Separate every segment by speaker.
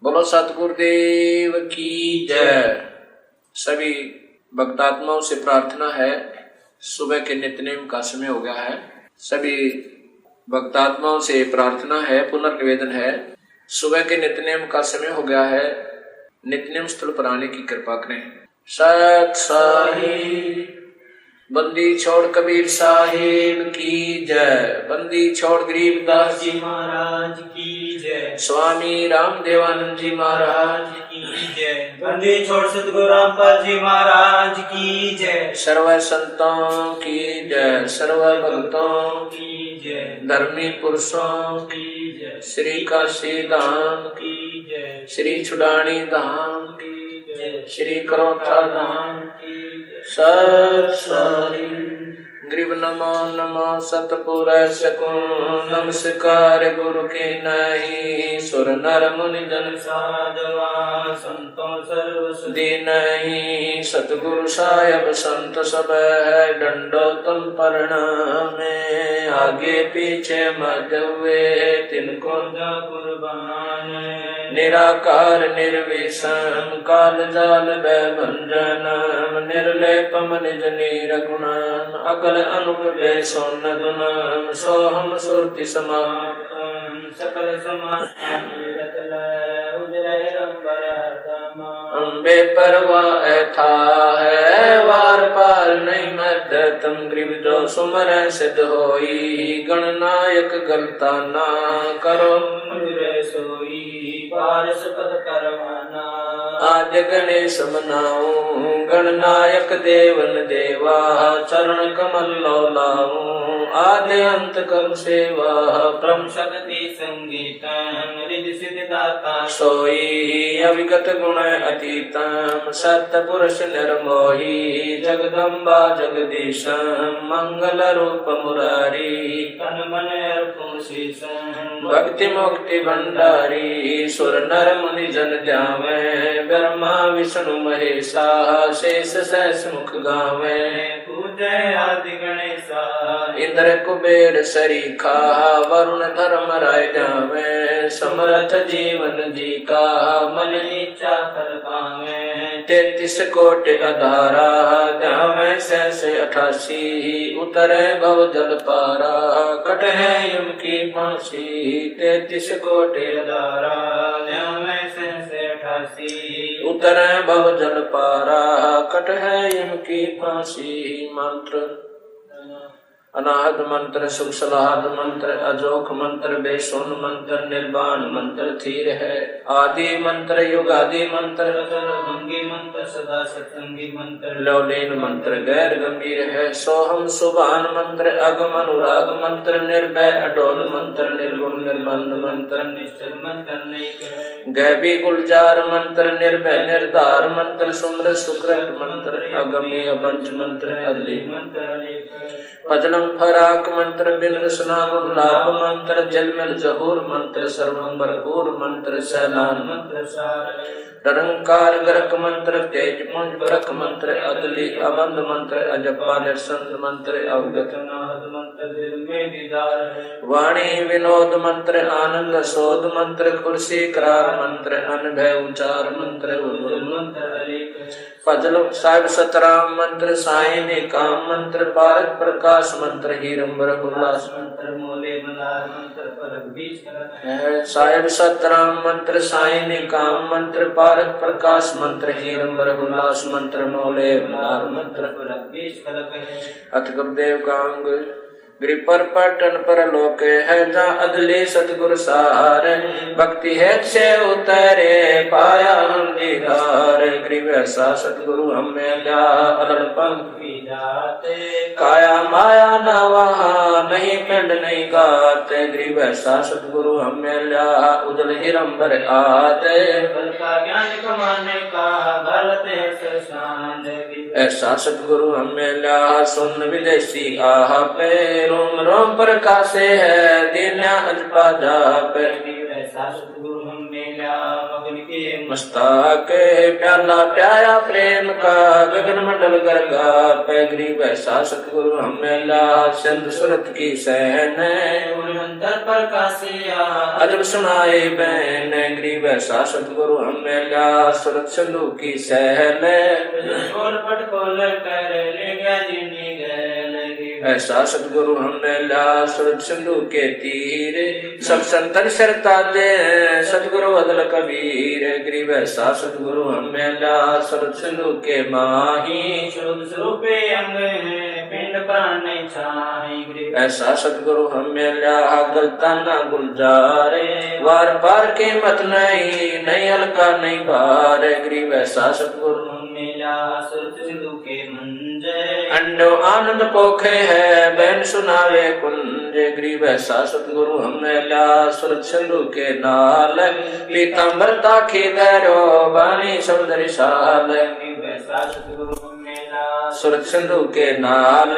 Speaker 1: बोलो सतगुरुदेव की जय। सभी भक्तात्माओं से प्रार्थना है, सुबह के नित्यनेम का समय हो गया है। सभी भक्तात्माओं से प्रार्थना है, पुनर्निवेदन है, सुबह के नित्यनेम का समय हो गया है। नित्यनेम स्थल पर आने की कृपा करें। सत साहिब बंदी छोड़ कबीर साहिब की जय। बंदी छोड़ गरीबदास जी
Speaker 2: महाराज की जय।
Speaker 1: स्वामी रामदेवानंद जी महाराज
Speaker 2: की जय। बंदी छोड़ सतगुरु रामपाल जी महाराज की जय।
Speaker 1: सर्व संतों की जय, सर्व भक्तों
Speaker 2: की जय,
Speaker 1: धर्मी पुरुषों
Speaker 2: की जय,
Speaker 1: श्री काशी धाम
Speaker 2: की जय,
Speaker 1: श्री छुडानी धाम
Speaker 2: की जय,
Speaker 1: श्री करोथा धाम
Speaker 2: की जय।
Speaker 1: सत सारी ग्रीव नमो नमो सतपुर सकूं। नमस्कार गुरु के नहीं, सुर नर मुनि जन
Speaker 2: साधवा संतों सर्व
Speaker 1: सुधी नहीं। सतगुरु साहेब संत सब है, डंडो तुम प्रणामे। आगे पीछे मध्य हुए तिनको
Speaker 2: जा कुर्बान।
Speaker 1: निराकार निर्विषम काल जाल भंजनम। निर्लेपम निज नीरगुणम अकल अनुपे सोनदुनम। सोहम सुरति समाप्तम
Speaker 2: सकल समाज
Speaker 1: अम्बे परवाह था है, वार पार नहीं मद तुम। ग्रीव जो सुमर सिद्ध होई, गणनायक गलता ना करो।
Speaker 2: सोई पारस पद करवाना।
Speaker 1: आज गणेश मनाऊं, गणनायक देवन देवा। चरण कमल लो लाऊं, आद्य अंत कर सेवा।
Speaker 2: ब्रह्म शक्ति संगीतम रिद्धि सिद्धि दाता।
Speaker 1: सोई अविगत गुण अतीतम, सत्य पुरुष निर्मोही। जगदम्बा जगदीशम मंगल रूप मुरारी।
Speaker 2: तन मन अर्पण शीशम
Speaker 1: भक्ति मुक्ति भंडारी। सुर नर मुनि जन ध्यावे, ब्रह्मा विष्णु महेशा। शेष सहस मुख गावे,
Speaker 2: पूजय आदि गणेशा।
Speaker 1: इंद्र कुबेर सरीखा, वरुण धर्म राय जावे। समर्थ जीवन जी का, मन
Speaker 2: इच्छा फल पावे।
Speaker 1: 33 कोटि अधारा, ध्यावे सहस 88। उतरे भव जल पारा, कट है यम की फांसी। 33 कोटि
Speaker 2: अधारा, ध्यावे सहस 88।
Speaker 1: उतरे भव जल पारा, कट है यम की फांसी। मंत्र अनाहत मंत्र, सुख सलाहत मंत्र, अजोख मंत्र, बेसुन मंत्र, निर्वाण मंत्र थीर है। आदि मंत्र, युगादि मंत्र,
Speaker 2: भंगी मंत्र, सदा सत्संगी मंत्र,
Speaker 1: लौलीन मंत्र गैर गंभीर है। सोहम सुभान मंत्र, अगम अनुराग मंत्र, निर्भय अडोल मंत्र, निर्गुण निर्बंध मंत्र,
Speaker 2: निश्चल मंत्र नहीं।
Speaker 1: गैबी गुलजार मंत्र, निर्भय निर्धार मंत्र, सुम्र सुकृत मंत्र, अगम्य पंच मंत्र, अदली
Speaker 2: मंत्र।
Speaker 1: पजलम फराक मंत्र, बिन रसना गुलाब मंत्र, जलमल जहूर मंत्र, सर्वं भरपूर मंत्र, सैलान
Speaker 2: मंत्र सार।
Speaker 1: निरंकार गरक मंत्र, तेज पुंज बरक मंत्र, अदली अबंध मंत्र, अजपा निरसंत मंत्र, अवगत
Speaker 2: नाद मंत्र, दिल में दीदार है।
Speaker 1: वाणी विनोद मंत्र, आनंद शोध मंत्र, कुर्सी करार मंत्र, अनभय उचार मंत्र,
Speaker 2: मंत्र
Speaker 1: फजल साहिब सतराम मंत्र, साई ने काम मंत्र, पारक प्रकाश मंत्र, हीरंबर उल्लास
Speaker 2: मंत्र, मोले मलार मंत्र, परक बीज करत
Speaker 1: साहिब सतराम मंत्र, साई ने काम मंत्र, पारक प्रकाश मंत्र, हीरंबर उल्लास मंत्र, मोले मलार मंत्र,
Speaker 2: परक बीज करत।
Speaker 1: अथ गुरुदेव का अंग गिरि पर पटन पर लोक है, जहाँ अदले सतगुरु सार। भक्ति है से उतरे पाया हम दीदार। गिरि ऐसा सतगुरु हमें ल्या अलड़ पंक्ति जाते। काया माया न वहाँ नहीं पिंड नहीं गाते। गिरि ऐसा सतगुरु हमें ल्या उजल हिरंबर आते।
Speaker 2: बल का ज्ञान कमाने का गलत है ससान।
Speaker 1: ऐसा सतगुरु हमें ल्या सुन विदेशी आह पे। रोम रोम प्रकाशे है दीन्या अजपा जाप।
Speaker 2: ऐसा सतगुरु हमें ल्या मगन के
Speaker 1: मस्तक प्याला प्याया प्रेम का, गगन मंडल गरगा पे। गरीब ऐसा सतगुरु हमें ल्या सिंध सुरत की सहन।
Speaker 2: अंतर प्रकाशिया
Speaker 1: अजब सुनाए बैन गरीब ऐसा सतगुरु हमें ला सुरत सिंधु की सहल
Speaker 2: खोल पट खोल कर ले गया जिनी गैल
Speaker 1: ऐसा सतगुरु हमें ला सुरत सिंधु के तीर सब संतन शरता दे सतगुरु अदल कबीर गरीब ऐसा सतगुरु हमें ला सुरत सिंधु के माही
Speaker 2: शुद्ध स्वरूपे अंग पिंड प्राण नहीं छाई
Speaker 1: ऐसा सतगुरु हमें ला गलता ना गुलजारे वार पार के मत नहीं हल्का नहीं भार गरीब ऐसा सतगुरु
Speaker 2: मेला सुरत सिंधु के मंजे
Speaker 1: अंडो आनंद पोखे है बैन सुनावे कुंज गरीब ऐसा सतगुरु हमें ला सुरत सिंधु के नाल पीताम्बर ताखी धैरो बानी समुद्री साल
Speaker 2: ऐसा सतगुरु मेला
Speaker 1: सुरत सिंधु के नाल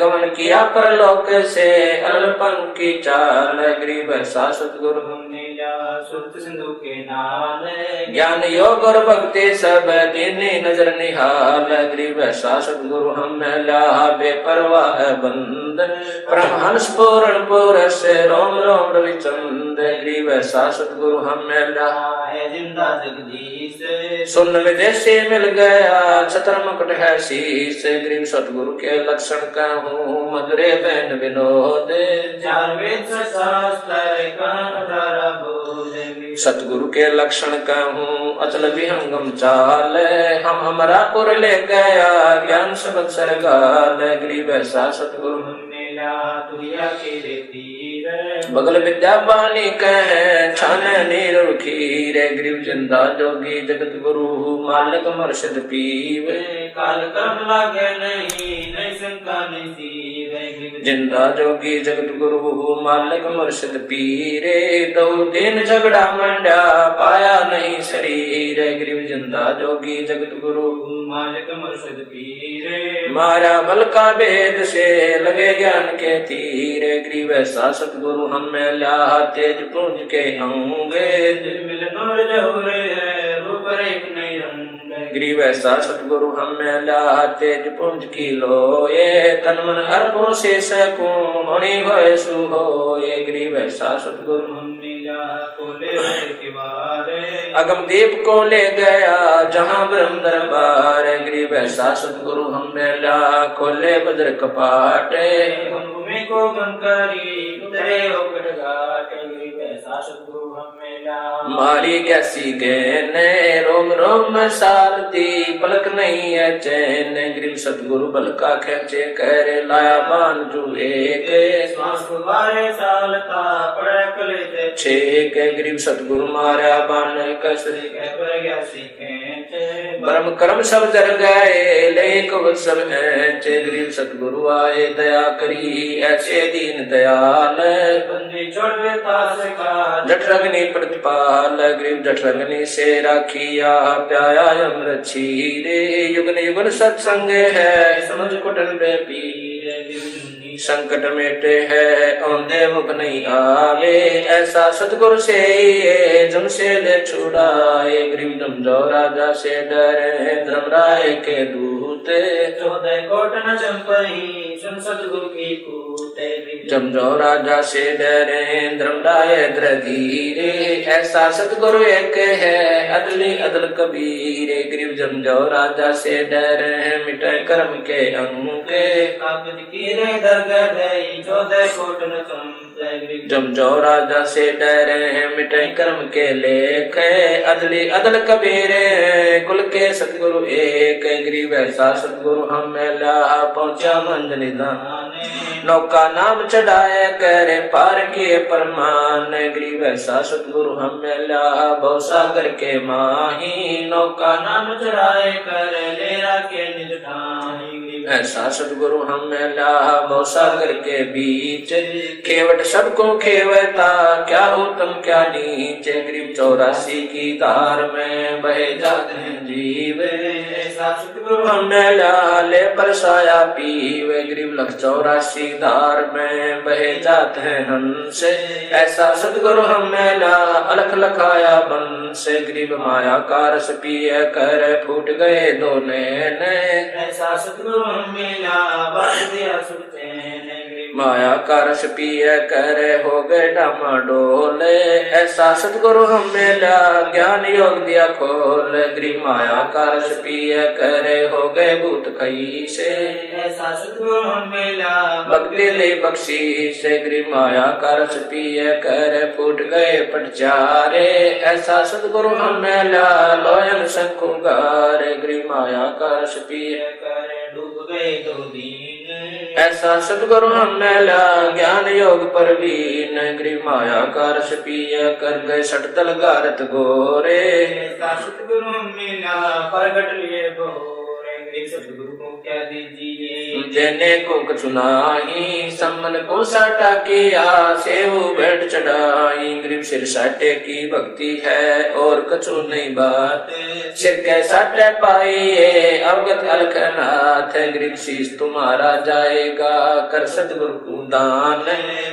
Speaker 1: गमन किया परलोक से अल्पन की चाल गरीब ऐसा सतगुरु
Speaker 2: मेला सुरत सिंधु के नाल
Speaker 1: ज्ञान योग और भक्ति सब दीनी नजर निहाल गरीब ऐसा सतगुरु हमें ला बेपरवाह बंद परमहंस पूर्ण पुरस रोम रोम रविचंद गरीब ऐसा सतगुरु हमें ला
Speaker 2: है जिंदा जगदीश
Speaker 1: सुन विदेशी मिल गया छत्र मुकुट है शीश गरीब सतगुरु के लक्षण कहूँ मधुरे बैन विनोद
Speaker 2: चार वेद शास्त्र कांतारा बोध
Speaker 1: सतगुरु के लक्षण कहूँ अचल विहंगम चाल हम अमरापुर ले गया ज्ञान सबक सरगाल गरीब ऐसा सतगुरु
Speaker 2: मेला तुरिया के तीर
Speaker 1: बगल विद्या पानी कहे छान नीर खीर गरीब जिंदा जोगी जगत गुरु मालिक मर्शद पीवे
Speaker 2: काल कर्म लागे नहीं शंका नहीं सीवे
Speaker 1: जिंदा जोगी जगत गुरु मालिक मुर्शिद पीरे दो दिन झगड़ा मंडा पाया नहीं शरीर गरीब जिंदा जोगी जगत गुरु
Speaker 2: मालिक मुर्शिद पीरे
Speaker 1: मारा बल का भेद से लगे ज्ञान के तीर गरीब ऐसा सतगुरु हमें ला तेज पुंज के होंगे
Speaker 2: मिल नूर जहुरे रूप रेख नहीं रंग
Speaker 1: गरीब ऐसा सतगुरु हमें ला तेज पुंज की लोए तन मन अर्पों से सकूं होनी होए सुहोए गरीब ऐसा सतगुरु
Speaker 2: मिला कोले के बारे
Speaker 1: अगम दीप को ले गया जहाँ ब्रह्म दरबार गरीब ऐसा सतगुरु हमें ला खोले बद्र कपाटे
Speaker 2: भूमि को गंकारी उतरे होकर घाट गरीब ऐसा सतगुरु हमें ला
Speaker 1: मारी कैसी गहने रोम रोम सारती पलक नहीं है चैन गरीब सतगुरु बल का खेचे कर लाया बान जुए के
Speaker 2: श्वास बारे साल का पड़े कले
Speaker 1: छेक गरीब सतगुरु मारा बान कसरी
Speaker 2: पर गया सीखे
Speaker 1: ब्रह्म कर्म सब जर गए लेक सब ऐचे गरीब सतगुरु आए दया करी ऐसे दीन दयाल
Speaker 2: बंदी छोड़वे तास का
Speaker 1: जठरग्नि प्रतिपाल गरीब जठरग्नि से राखिया प्याया अमृत छीरे युगन युगन सत्संग है समझ कुटन बे पीर संकट मेटे है औंधे मुख नहीं आवे ऐसा सतगुरु से जम से ले छुड़ाए गरीब जमजो राजा से डरे धर्मराय के दूत
Speaker 2: 14 कोट न चंपई सुन सतगुरु की कूटे
Speaker 1: जमजो राजा से डरे धर्मराय धीरे ऐसा सतगुरु एक है अदली अदल कबीर गरीब जमजो राजा से डरे मिटे कर्म के अंगे
Speaker 2: कागज की रे दरगाह 14 कोट न चंपई
Speaker 1: जमजो राजा से डरे मिटे कर्म के लेख अदली अदल कबीर कुल के सतगुरु एक गरीब ऐसा सतगुरु हमें ला पहुंचा मंजलि दाने नौका नाम चढ़ाए करे पार के परमान गरीब ऐसा सतगुरु हमें ला भवसागर के माही नौका नाम चढ़ाए करे लेरा के निज ठाही ऐसा सतगुरु हमें ला भवसागर के बीच केवट सबको खेवता क्या उत्तम क्या नीचे गरीब 84 की धार में बहे जाते हैं जीव ऐसा सतगुरु हमें ला ले परसाया पीवे गरीब 184 धार में बहे जाते हैं हंस ऐसा सतगुरु हमें ला अलख लखाया बंस गरीब माया का रस पिए कर फूट गए दो नैन
Speaker 2: ऐसा सतगुरु हमें ला बांट दिया सुचैन
Speaker 1: माया का रस पिए करे हो गए डामाडोल। ऐसा सतगुरु हम मिला ज्ञान योग दिया खोल। गरीब माया का रस पिए करे हो गए भूत खई से।
Speaker 2: ऐसा सतगुरु हम मिला
Speaker 1: भक्ति ले बख्शी से। गरीब माया का रस पिए करे फूट गए पटचारे। ऐसा सतगुरु हम मिला लोयन शंकु गारे। गरीब माया का रस पिए
Speaker 2: करे डूब गए दो दीन।
Speaker 1: ऐसा सतगुरु हम मिला ज्ञान योग परवीन। गरीब माया का रस पिए कर गए सटतल गारत गोरे।
Speaker 2: ऐसा सतगुरु हम मिला प्रगट लिए गोरे। गरीब सतगुरु को क्या दीजिए
Speaker 1: जने को कचुनाही सम्मन को साटा किया सेवु बैठ चढ़ाई। गरीब सिर साटे की भक्ति है और कछु नहीं बात। सिर के साटे पाइए अवगत अलखनाथ। गरीब शीश तुम्हारा जाएगा कर सतगुरु को दान।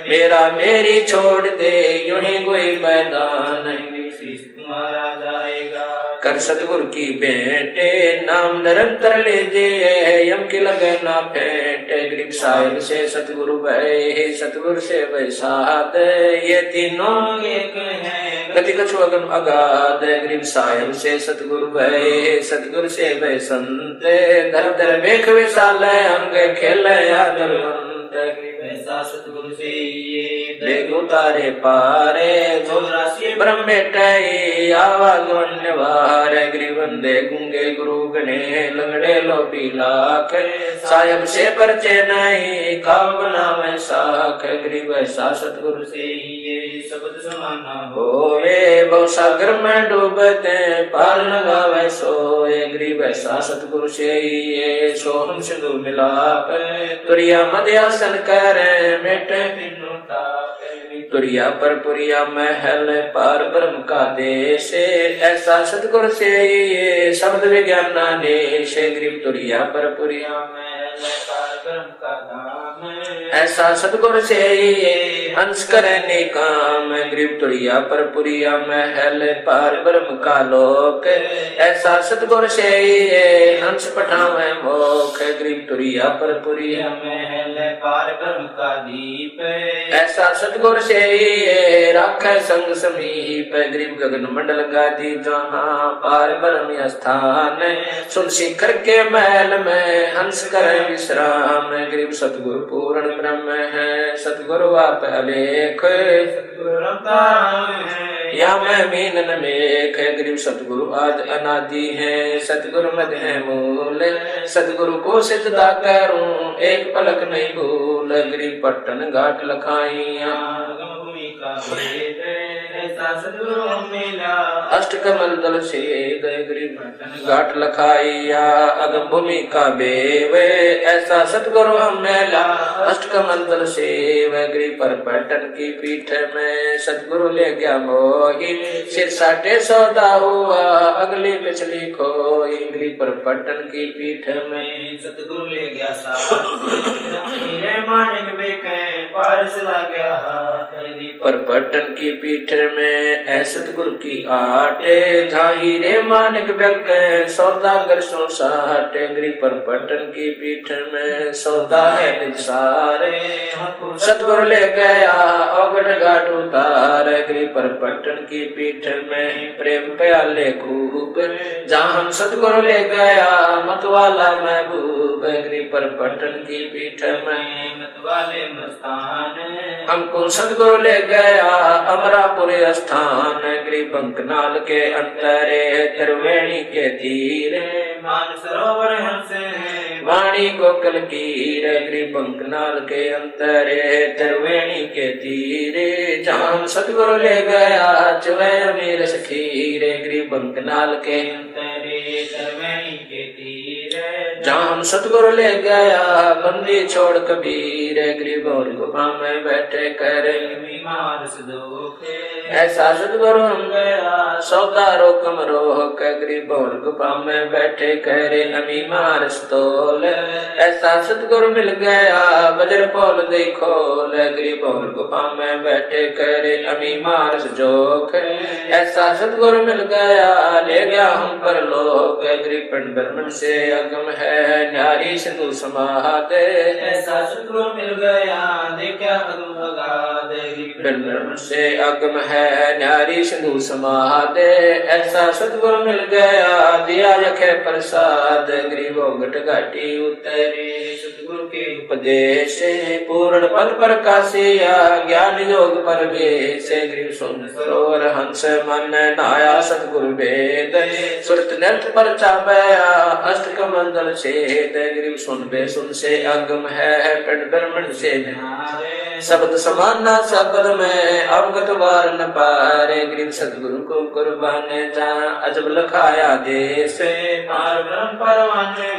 Speaker 1: मेरा मेरी छोड़ दे यूं ही कोई मैदान।
Speaker 2: गरीब शीश तुम्हारा जाएगा
Speaker 1: कर सतगुरु की बेटे नाम निरंतर लीजिए यम की लगे ना फेंटे। गरीब साहिब से सतगुरु भय सतगुरु से वैसाद ये तीनों
Speaker 2: एक है
Speaker 1: गति कछु अगम अगाध। गरीब साहिब से सतगुरु भय सतगुरु से वै संत। धर धर बेख विशाल अंग खेल आदर
Speaker 2: ऐसा सतगुरु से ये
Speaker 1: बेग उतारे पारे
Speaker 2: चौरासी
Speaker 1: ब्रह्म मिटाई आवागमन वार। गरीब बंदे गुंगे गुरु गणे लंगड़े लोभी लाख। साहिब से परचे नहीं काम बनावे साख। गरीब ऐसा सतगुरु से
Speaker 2: ये शब्द समाना
Speaker 1: होवे बहु सागर में डूबते पार लगावे सोए। गरीब ऐसा सतगुरु से ये सोहम सिंधु मिलाप। तुरिया मध्यासन करे मेटे तीनों ताप। तुरिया पर पुरिया महल पार ब्रह्म का देश। ऐसा सतगुरु से ये शब्द विज्ञान देश। गरीब तुरिया पर पुरिया
Speaker 2: महल पार ब्रह्म का धाम।
Speaker 1: ऐसा सतगुरु से ये हंस करे काम। गरीब तुरिया पर पुरिया महल पार ब्रह्म का लोक। ऐसा सतगुरु से ये हंस पठावे मोख। गरीब तुरिया पर पुरिया
Speaker 2: महल पार ब्रह्म का दीप।
Speaker 1: ऐसा सतगुरु से ये राखे संग समीप। गरीब गगन मंडल गादी जहाँ पार ब्रह्म स्थान। सुन शिखर के महल में हंस करे विश्राम। गरीब सतगुरु पूर्ण ब्रह्म है सतगुरु आप अलेख।
Speaker 2: सतगुरु राम है
Speaker 1: या मैं मीन न मेख। गरीब सतगुरु आद अनादि है सतगुरु मद है मूल। सतगुरु को सिजदा करूं एक पलक नहीं भूल। गरीब पट्टन घाट लखाइया
Speaker 2: भूमि का भेद। ऐसा सतगुरु हम मिला
Speaker 1: अष्ट कमल दल से गरीब घाट लखाइया अगम भूमि का बेव। ऐसा सतगुरु हम मिला अष्ट कमल दल से गरीब पर पट्टन की पीठ में सतगुरु ले गया मोही। सिर साटे सौदा हुआ अगली पिछली खोई। गरीब पर पट्टन की पीठ में
Speaker 2: सतगुरु ले गया मानिक बेके पारस ला गया।
Speaker 1: पर पट्टन की पीठ में ऐ सतगुरु की आटे। झाही रे मानिक बेक सौदागर सो साटे। गरीब पर पट्टन की पीठ में सौदा है निसारे। सतगुरु ले गया अवगढ़ घाट उतार। गरीब पर पट्टन की पीठ में प्रेम प्याले खूब। जहाँ हम सतगुरु ले गया मतवाला महबूब। गरीब पर पट्टन की पीठ में
Speaker 2: मतवाले मस्तान।
Speaker 1: हमको सतगुरु ले गया अमरापुर स्थान। गरीब बंकनाल के अंतरे त्रिवेणी के तीर।
Speaker 2: मान सरोवर हंसे
Speaker 1: वाणी गोकल कीर। गरीब बंकनाल के अंतरे त्रिवेणी के तीरे। जहाँ सतगुरु ले गया चुवे अमीर सखीर। गरीब बंकनाल के
Speaker 2: अंतरे त्रिवेणी के तीर।
Speaker 1: जहाँ सतगुरु ले गया बंदी छोड़ कबीर। गरीब और गुफा में बैठे कर
Speaker 2: मारस दुख
Speaker 1: ऐसा सतगुरु हम
Speaker 2: गया
Speaker 1: सौदा रोकम रोह गरीब गुफा में बैठे कहरे अमी मारस तोल। ऐसा सतगुरु मिल गया बजर पोल देखो गरीब गुफा में बैठे कहरे अमी मारस जोख। ऐसा सतगुरु मिल गया ले गया हम पर लोग गरीब ब्रह्मण से अगम है न्यारी सिंधु समादे।
Speaker 2: ऐसा सतगुरु मिल गया देखा अगम अगाध
Speaker 1: ब्रह्मण से अगम है न्यारी सिंधु समादे। ऐसा सतगुरु मिल गया दिया रखे प्रसाद गरीबों घट घाटी उतरे
Speaker 2: सतगुरु के
Speaker 1: उपदेश पूर्ण पद प्रकाशिया ज्ञान योग परवेश गरीब सुन सरोवर हंस मन नाया सतगुरु वेद सुरत नृत पर चाबया अष्ट कमंडल छेद गरीब सुन से अगम है पिंड ब्रह्मण से शब्द समाना शब्द में अवगत वार न पारे गरीब सतगुरु को कुर्बान जा अजब लखाया देश
Speaker 2: पार ब्रह्म परवाने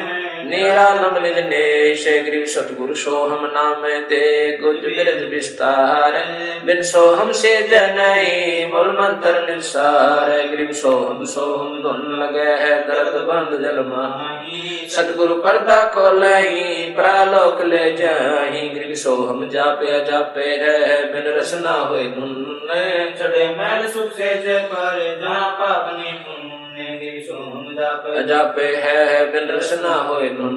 Speaker 1: निरालम निज नेश गरीब सतगुरु सोहम नाम दे गुज बिरज विस्तार बिन सोहम से जनई मूल मंत्र निसार गरीब सोहम सोहम धुन लगे है दर्द बंद जल माही सतगुरु पर्दा खोलई प्रालोक ले जाही गरीब सोहम जापे जापे है बिन रसना होए धुन
Speaker 2: चढ़े मैल सुख से पर जहाँ पाप नहीं पुण्य गिर सोम
Speaker 1: जापे है बिन रसना होए धुन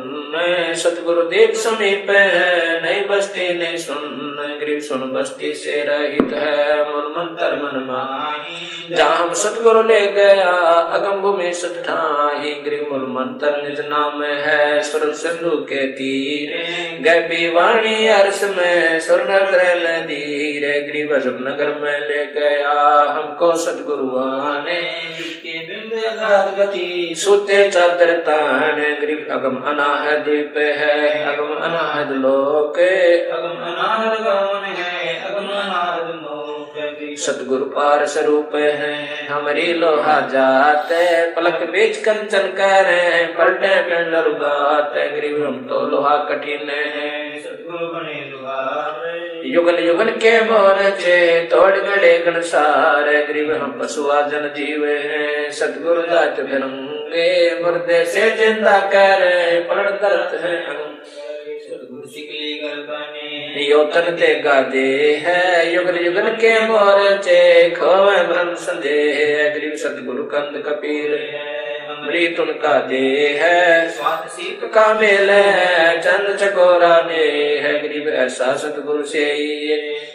Speaker 1: सतगुरु देव समीप है नहीं बस्ती नहीं सुन गरीब सुन बस्ती से रहित है मन मंत्र मन माही। जहाँ हम सतगुरु ले गया अगम भूमि सत ठाही गरीब मूल मंत्र निज नाम है स्वर सिंधु के तीरे गैबी वाणी अर्श में सुर नगर धीर गरीब अजब नगर में ले गया हमको सतगुरु आने
Speaker 2: गति
Speaker 1: सूते चादर तान गरीब अगम अनाहद द्वीप है अगम अनाहद लोक
Speaker 2: अगम अनाहद गमन है अगम अनाहद लोक
Speaker 1: सतगुरु पार स्वरूप है हमारी लोहा जाते पलक बीच कंचन करे पलटे पिंड रुगात गरीब हम तो लोहा कठिन है
Speaker 2: सतगुरु बने दुआर
Speaker 1: युगल युगल के मोरचे तोड़ गड़े गणसार गरीब हम पशुआ जन जीव है सतगुरु जात फिरंगे मुर्दे से जिंदा करे पलट दर्द है
Speaker 2: सतगुरु सिकली गर्दने
Speaker 1: यो तन ते गादे है युगल युगल के मोरचे खोवे ब्रह्म संदेह गरीब सतगुरु कंद कपीर अमृत उनका दे है
Speaker 2: स्वाद सीत
Speaker 1: का मेल है चंद चकोरा ने है गरीब ऐसा सतगुरु से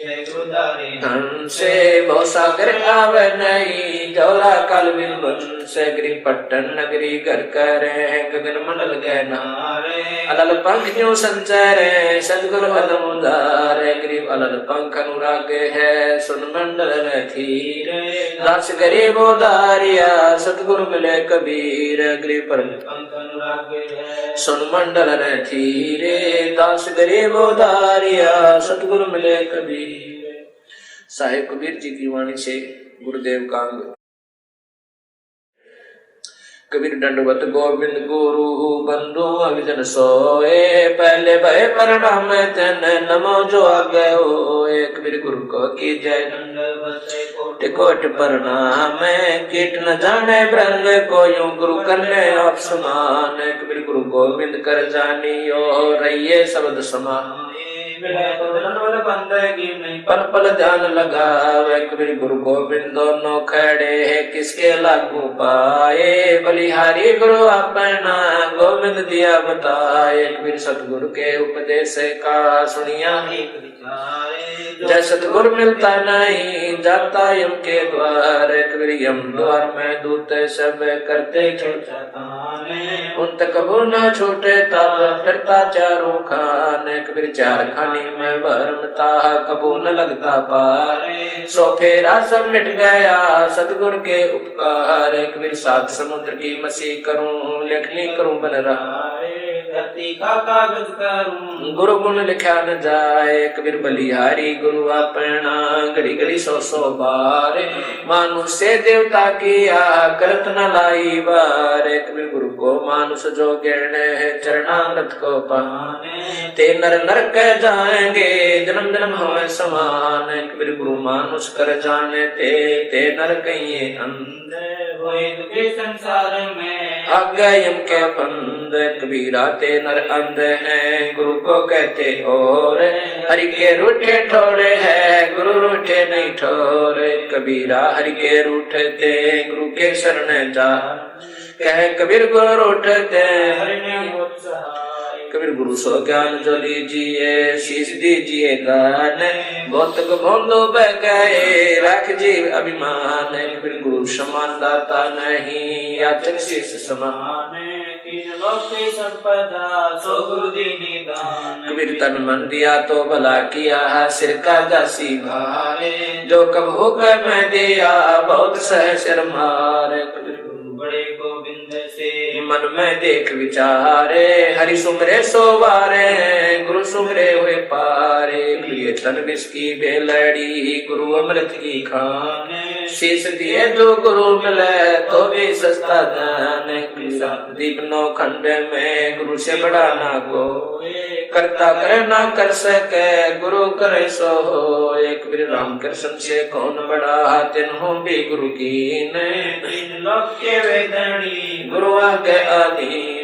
Speaker 2: गुरुदारे
Speaker 1: धन से बहु सागर आवे नहीं जौला काल बिन से गरीब पट्टन नगरी घर करे गगन मंडल गए नारे अलल पंख न्यू संचार सतगुरु अदम उदार गरीब अलल पंख अनुराग है सुन मंडल रथीर दास गरीब उदारिया सतगुरु मिले कबीर गरीब पर
Speaker 2: पंख अनुराग है
Speaker 1: सुन मंडल रथीरे दास गरीब उदारिया सतगुरु मिले कबीर। साहिब कबीर जी की वाणी से गुरुदेव का अंग। कबीर दंडवत गोविंद गुरु बंधु अभिजन सोए पहले भय प्रणाम तन नमो जो आगे होए कबीर गुरु को की जय कोट कोट प्रणाम कीट न जाने ब्रंग को यूं गुरु करने आप समान कबीर गुरु गोविंद कर जानियो रहिए शब्द समान पल पल ध्यान लगावे कबीर गुरु गोविंद दोनों खड़े है किसके लागू पाए बलिहारी गुरु अपना गोविंद दिया बताए कबीर सतगुरु के उपदेश का सुनिया ही जय सतगुरु मिलता नहीं जाता यम के द्वार कबीर यम द्वार में दूत सब करते उन तक कबू न छूटे तब फिरता चारों खाने कबीर चार खानी में भरमता कबू न लगता पार सो फेरा सब मिट गया सतगुरु के उपकार कबीर सात समुद्र की मसी करूं लेखनी करूं बन रहा
Speaker 2: धरती का कागज करूं।
Speaker 1: गुरु गुण लिखा न जाए कबीर बलिहारी गुरु अपना घड़ी घड़ी सौ सौ बार मानुष से देवता किया करत न लाई बार कबीर गुरु को मानुष जो गिरने चरणामृत को पाने ते नर नरक जाएंगे जन्म जन्म होए समान कबीर गुरु मानुष कर जाने ते नर कहिए अंधे
Speaker 2: होए दुखे संसार में
Speaker 1: आज्ञा यम के बंद कबीरा ते नर अंध हैं गुरु को कहते और हरि के रूठे ठोरे है गुरु रूठे नहीं ठोरे कबीरा हरि के रूठते गुरु के शरण जा कह कबीर गुरु रूठते
Speaker 2: हरि ने होत सहाय।
Speaker 1: कबीर गुरु सो ज्ञान जो लीजिए शीश दीजिए दान बहुत भोंदो बह गए रख जीव अभिमान कबीर गुरु समान दाता नहीं याचक शीश समान
Speaker 2: तीन लोक की संपदा सो गुरु दीनी दान।
Speaker 1: कबीर तन मन दिया तो भला किया सिर का जासी भारे जो कब होकर मैं दिया बहुत सह शर मारे कबीर
Speaker 2: बड़े गोविंद से
Speaker 1: मन में देख विचारे हरि सुमरे सोवारे गुरु सुमरे हुए पारे लिए तन विष की बेलड़ी गुरु अमृत की खाने शीश दिए जो गुरु मिले तो भी सस्ता दान दीप नौ खंड में गुरु से बड़ा ना को करता करे ना कर सके गुरु करे सो हो एक राम कृष्ण से कौन बड़ा तिन्हों भी गुरु की
Speaker 2: तीन लोक के वेदनी
Speaker 1: गुरु आगे अधीन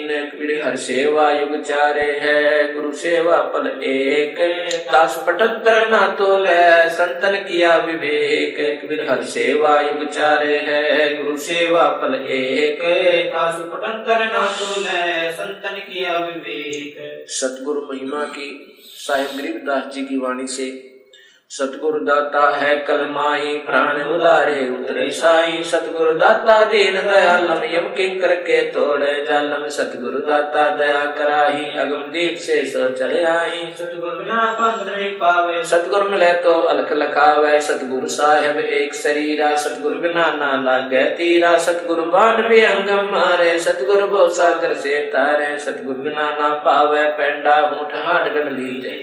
Speaker 1: हर सेवा युग चारे है गुरु सेवा पल एक दास पटत्तर ना तोले संतन किया विवेक कबीर हर सेवा युग चारे है गुरु सेवा पल एक
Speaker 2: दास पटत्तर ना तोले संतन किया विवेक।
Speaker 1: सतगुरु महिमा की साहिब गरीबदास जी की वाणी से सतगुरु दाता है कलमाई प्राण उदारे उतरे साई सतगुरु दाता दीन दयालम यम किंकर के तोड़े जालम सतगुरु दाता दया कराही अगम दीप से सो चले आई
Speaker 2: सतगुरु बिना पंथ नहीं पावे
Speaker 1: सतगुरु मिले तो अलख लखावे सतगुरु साहेब एक शरीरा सतगुरु बिना ना लागे तीरा सतगुरु बाण भी अंगम मारे सतगुरु भव सागर से तारे सतगुरु बिना ना पावे पेंडा मुठ हाट गण लीजे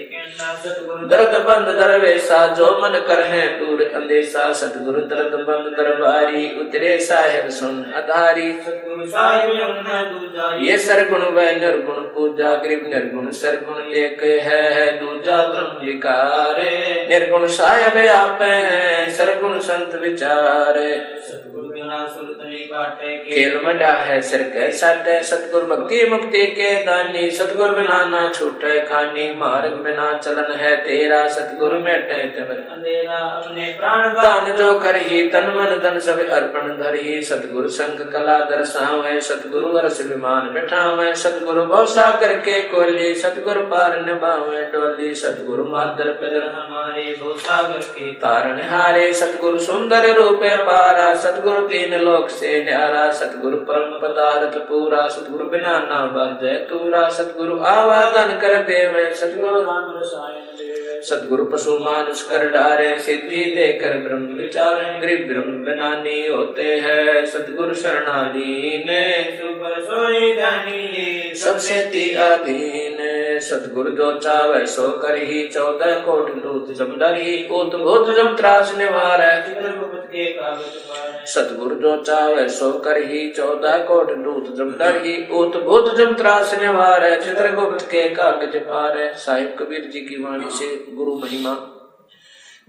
Speaker 1: दर्द बंद दरवेशा जो मन कर है दूर अंदेशा सतगुरु दर्द बंद दरबारी उतरे साहेब सुन आधारी
Speaker 2: सतगुरु साहिब
Speaker 1: ये सरगुण व निर्गुण पूजा गरीब निर्गुण सरगुण एक है दूजा ब्रह्म विकारे निर्गुण साहेब आप है सरगुण संत विचारे
Speaker 2: सतगुरु बिना सुरत नहीं काटे
Speaker 1: खेल मडा है सिर के साटे सतगुरु भक्ति मुक्ति के दानी सतगुरु बिना ना छूटे खानी मार्ग बिना चलन है तेरा सतगुरु मेटे
Speaker 2: अंधेरा अपने प्राण
Speaker 1: दान जो कर ही तन मन धन सब अर्पण धर ही सतगुरु संग कला दर्शावे सतगुरु रस विमान बिठावे सतगुरु भव सागर के कोली सतगुरु पार निभावे डोली सतगुरु मादर पिदर
Speaker 2: हमारे भव सागर के
Speaker 1: तारण हारे सतगुरु सुंदर रूपे पारा सतगुरु तीन लोक से न्यारा सतगुरु परम पदार्थ पूरा सतगुरु बिना ना बाजे तूरा सतगुरु आवादन कर देवे सतगुरु
Speaker 2: राम रसायन देवे
Speaker 1: सतगुरु पशु मानुष कर डारे सिद्धि देकर ब्रह्म विचार गरीब ब्रह्म बनानी होते हैं सतगुरु शरणाधीन
Speaker 2: सुपर सोई दानी
Speaker 1: सबसे ती अधीन सतगुरु जो चावे सो कर ही 14 कोट दूत जमदर ही उत भूत जम त्रास निवार
Speaker 2: चित्रगुप्त के कागज पर
Speaker 1: सतगुरु जो चावे सो कर ही 14 कोट दूत जमदर ही उत भूत जम त्रास निवार चित्रगुप्त के कागज पार साहिब कबीर जी की वाणी से गुरु महिमा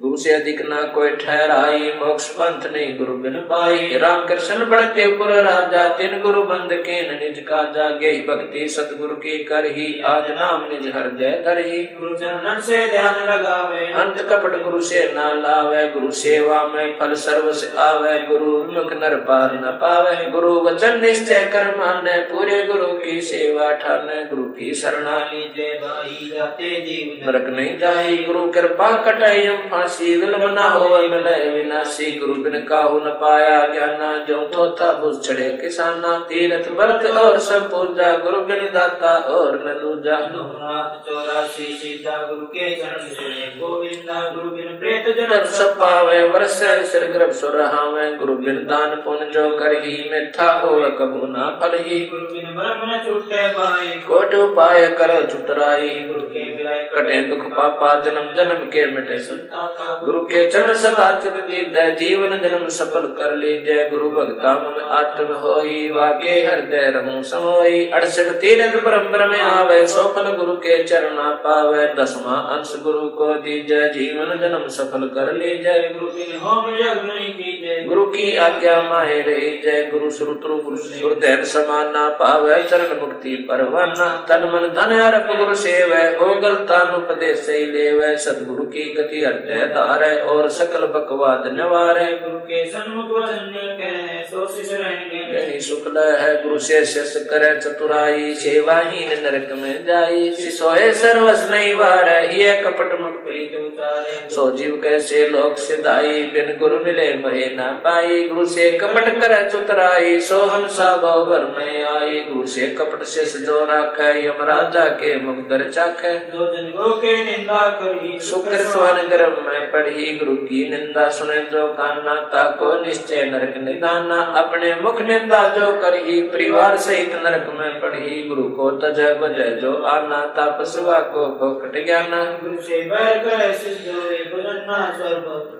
Speaker 1: गुरु से अधिक ना कोई ठहराई मोक्ष पंथ नहीं गुरु बिन पाई राम कृष्ण बढ़ते पुर राजा तिन गुरु बंद के निज का जागे भक्ति सतगुरु की कर ही आज नाम निज हृदय धर ही
Speaker 2: गुरु चरणन से ध्यान लगावे
Speaker 1: अंत कपट गुरु से ना लावे गुरु सेवा में फल सर्व से आवे गुरु मुख नर पार न पावे गुरु वचन निश्चय कर माने पूरे गुरु की सेवा ठाने गुरु की शरणा
Speaker 2: लीजे भाई जाते जीव
Speaker 1: नरक नहीं जाई गुरु कृपा कटाई हम मासी विलम न होय मिलै विनाशी गुरु बिन काहू न पाया ज्ञाना जो थोथा बुझ चढ़े किसाना तीरथ व्रत और सब पूजा गुरु बिन दाता और न दूजा।
Speaker 2: रघुनाथ 84 सीता गुरु के चरण सुने गोविंदा गुरु बिन प्रेत जन्म
Speaker 1: सब पावे वर्ष सिर गर्भ सुरहावे गुरु बिन दान पुण्य जो करही मिथ्या होय कबू न फलही।
Speaker 2: गुरु बिन ब्रह्म न छूटे पाए
Speaker 1: कोटि उपाय करो चतुराई
Speaker 2: गुरु के विलय
Speaker 1: कटे दुख पापा जन्म जन्म के मिटे
Speaker 2: संताप
Speaker 1: गुरु के चरण सदा चित दीजय जीवन जन्म सफल कर लीजय गुरु भक्ता मम आत्म होई वाके हृदय रहूं समोई 68 तीरथ परम्पर में आवे सोफल गुरु के चरणा पावे 10वां अंश गुरु को दीजय जीवन जन्म सफल कर लीजय।
Speaker 2: गुरु बिन होम यज्ञ नहीं कीजय
Speaker 1: गुरु की आज्ञा माहे रही जय गुरु श्रुतु गुरु सुरदेव समाना पावे चरण मुक्ति परवाना तन मन धन अर्प गुरु सेवै हो गलता उपदेश से लेवै सतगुरु की गति हृदय धारै और सकल बकवाद निवारै।
Speaker 2: गुरु के सन्मुख वचन कहे सो शिष्य रहेंगे
Speaker 1: यही शुक्ल है गुरु से शिष्य करे चतुराई सेवाहीन नरक में जाई सोए सर्वस नहीं वारै ये कपट मुख प्रीत उतारे सो जीव कैसे लोक सिधाई बिन गुरु मिले महे न पाई गुरु से कपट करे चतुराई सो हंसा भव भर में आई गुरु से कपट शेष जो राखै यमराजा के मुख दर चाखै
Speaker 2: जो जन गुरु के निंदा करी
Speaker 1: शुक्र स्वन गर्भ में पढ़ी गुरु की निंदा सुने जो कान्ना ताको निश्चय नरक निदाना अपने मुख निंदा जो करही परिवार सहित नरक में पढ़ी गुरु को तजय बजय जो आना तापस्वा को कट ज्ञाना
Speaker 2: गुरु से बैर करे सिद्ध होए भजन सर्व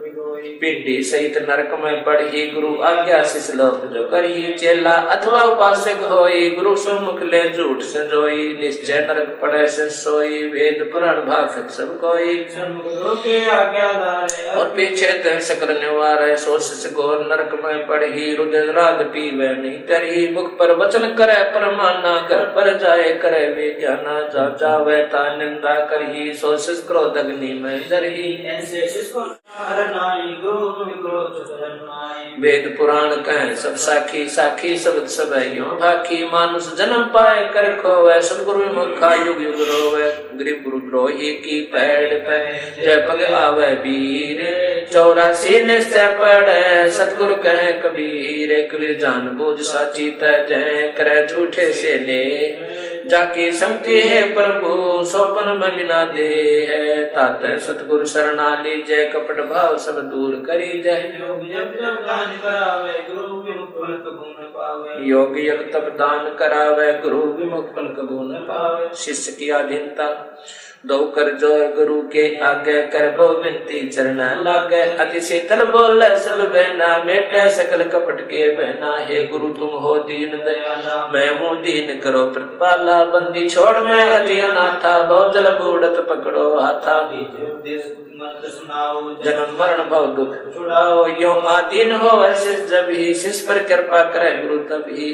Speaker 1: पिंडी सहित नरक में पढ़ी गुरु आज्ञा शिष लोक जो करही चेला अथवा उपासक होई गुरु सम्मुख ले झूठ से जोई निश्चय नरक पड़े से सोई वेद पुराण भाषक सब कोई
Speaker 2: गुरु के आज्ञादार
Speaker 1: और पीछे ते सकल निवार सोच से गोर नरक में पढ़ी रुद्र राग पीवे नहीं करही मुख पर वचन करे परमाना कर पर जाए करे विज्ञाना जा जावे ता निंदा करही सोच क्रोध अग्नि में डरही
Speaker 2: ऐसे शिष्य हरनाई गुरु क्रोध शरणाई
Speaker 1: वेद पुराण कहे सब साखी साखी शब्द सब यूं भाखी मानुष जन्म पाए कर खोवे सतगुरु मुखा युग युग रोवे गरीब गुरु द्रोही की पैड़ पे जय पग आवे वीर 84 निश्चय पड़े सतगुरु कहे कबीर कबीर जान बूझ साची तय करे झूठे से ले जाकी संगति है प्रभु सोपन में बिना दे है तात सतगुरु शरणा लीजय कपट भाव सब दूर करी जय
Speaker 2: योग जब जब दान करावे गुरु विमुख फल कबू न पावे
Speaker 1: योग यज्ञ तप दान करावे गुरु विमुख फल कबू न पावे शिष्य की अधीनता दो कर जो गुरु के आगे कर बो विनती चरण लागे अति शीतल बोले सब बहना मेटे सकल कपट के बहना हे गुरु तुम हो दीन दयाला मैं हूँ दीन करो प्रतिपाला बंदी छोड़ मैं अति अनाथा बहुत जल बूढ़त पकड़ो हाथा जन्म मरण भव दुख छुड़ाओ यो आदीन हो ऐसे जब ही शिष्य पर कृपा करे गुरु तब ही